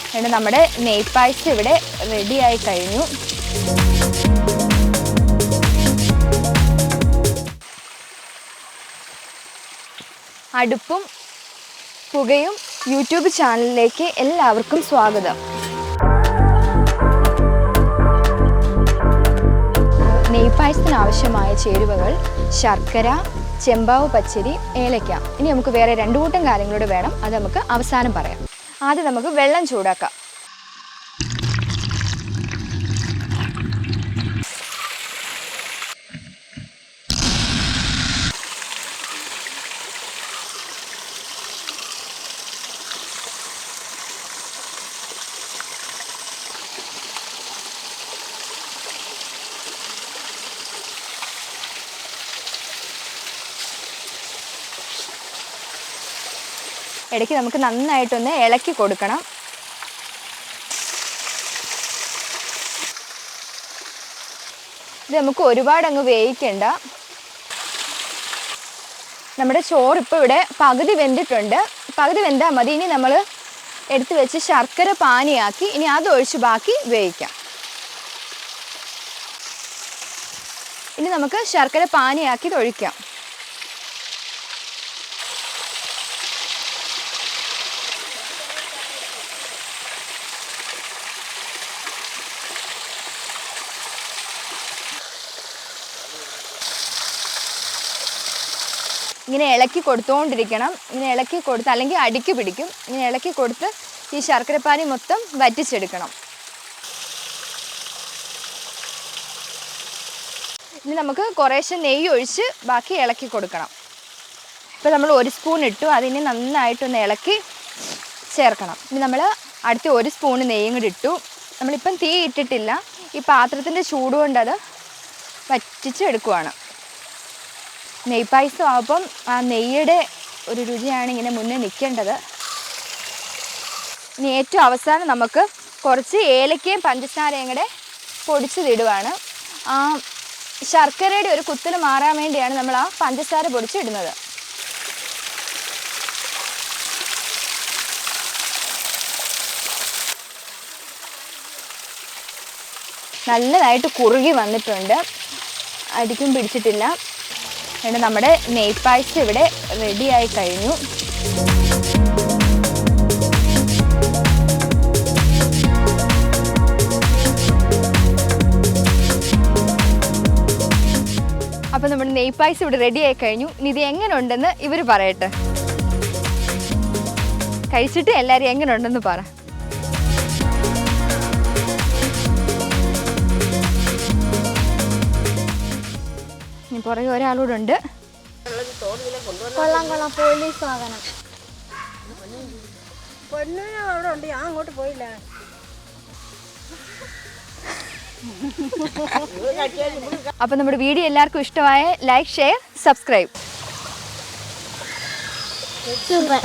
എന്നിട്ട് നമ്മുടെ നെയ്പായസം ഇവിടെ റെഡിയായി കഴിഞ്ഞു. അടുപ്പും പുകയും യൂട്യൂബ് ചാനലിലേക്ക് എല്ലാവർക്കും സ്വാഗതം. നെയ്പായസത്തിന് ആവശ്യമായ ചേരുവകൾ ശർക്കര, ചെമ്പാവ് പച്ചരി, ഏലക്ക. ഇനി നമുക്ക് വേറെ 2 കൂട്ടം കാര്യങ്ങളോട് വേണം, അത് നമുക്ക് അവസാനം പറയാം. ആദ്യം നമുക്ക് വെള്ളം ചൂടാക്കാം. ഇടയ്ക്ക് നമുക്ക് നന്നായിട്ടൊന്ന് ഇളക്കി കൊടുക്കണം. ഇത് നമുക്ക് ഒരുപാട് അങ്ങ് വേവിക്കണ്ട. നമ്മുടെ ചോറ് ഇപ്പോൾ ഇവിടെ പകുതി വെന്തിട്ടുണ്ട്. പകുതി വെന്താൽ മതി. ഇനി നമ്മൾ എടുത്ത് വെച്ച് ശർക്കര പാനിയാക്കി ഇനി അതൊഴിച്ച് ബാക്കി വേവിക്കാം. ഇനി നമുക്ക് ശർക്കര പാനിയാക്കി ഒഴിക്കാം. ഇങ്ങനെ ഇളക്കി കൊടുത്തുകൊണ്ടിരിക്കണം. ഇങ്ങനെ ഇളക്കി കൊടുത്ത് അല്ലെങ്കിൽ അടിക്ക് പിടിക്കും. ഇങ്ങനെ ഇളക്കി കൊടുത്ത് ഈ ശർക്കരപ്പാനി മൊത്തം വറ്റിച്ചെടുക്കണം. ഇനി നമുക്ക് കുറേശ്ശെ നെയ്യ് ഒഴിച്ച് ബാക്കി ഇളക്കി കൊടുക്കണം. ഇപ്പോൾ നമ്മൾ 1 സ്പൂൺ ഇട്ടു. അതിനെ നന്നായിട്ടൊന്ന് ഇളക്കി ചേർക്കണം. ഇനി നമ്മൾ അടുത്ത 1 സ്പൂൺ നെയ്യും കൂടി ഇട്ടു. നമ്മളിപ്പം തീ ഇട്ടിട്ടില്ല. ഈ പാത്രത്തിൻ്റെ ചൂട് കൊണ്ട് അത് വറ്റിച്ചെടുക്കുവാണ്. നെയ്പായസം ആകുമ്പം ആ നെയ്യുടെ ഒരു രുചിയാണ് ഇങ്ങനെ മുന്നേ നിൽക്കേണ്ടത്. ഇനി ഏറ്റവും അവസാനം നമുക്ക് കുറച്ച് ഏലക്കയും പഞ്ചസാരയും കൂടെ പൊടിച്ചതിടുവാണ്. ആ ശർക്കരയുടെ ഒരു കുത്തൽ മാറാൻ വേണ്ടിയാണ് നമ്മൾ ആ പഞ്ചസാര പൊടിച്ചിടുന്നത്. നല്ലതായിട്ട് കുറുകി വന്നിട്ടുണ്ട്. അടിക്കും പിടിച്ചിട്ടില്ല. എന്നിട്ട് നമ്മുടെ നെയ്പായസം ഇവിടെ റെഡിയായി കഴിഞ്ഞു. അപ്പം നമ്മുടെ നെയ്പായസം ഇവിടെ റെഡിയായി കഴിഞ്ഞു. ഇനി ഇത് എങ്ങനെ ഉണ്ടെന്ന് ഇവർ പറയട്ടെ. കഴിച്ചിട്ട് എല്ലാവരും എങ്ങനെ ഉണ്ടെന്ന് പറ. പുറകെ ഒരാളൂടെ ഉണ്ട്. കൊള്ളാം കൊള്ളാം. പോലീസ് വാഹനം അവിടെ ഉണ്ട്. ഞാൻ അങ്ങോട്ട് പോയില്ല. അപ്പം നമ്മുടെ വീഡിയോ എല്ലാവർക്കും ഇഷ്ടമായ ലൈക്ക്, ഷെയർ, സബ്സ്ക്രൈബ്. സൂപ്പർ.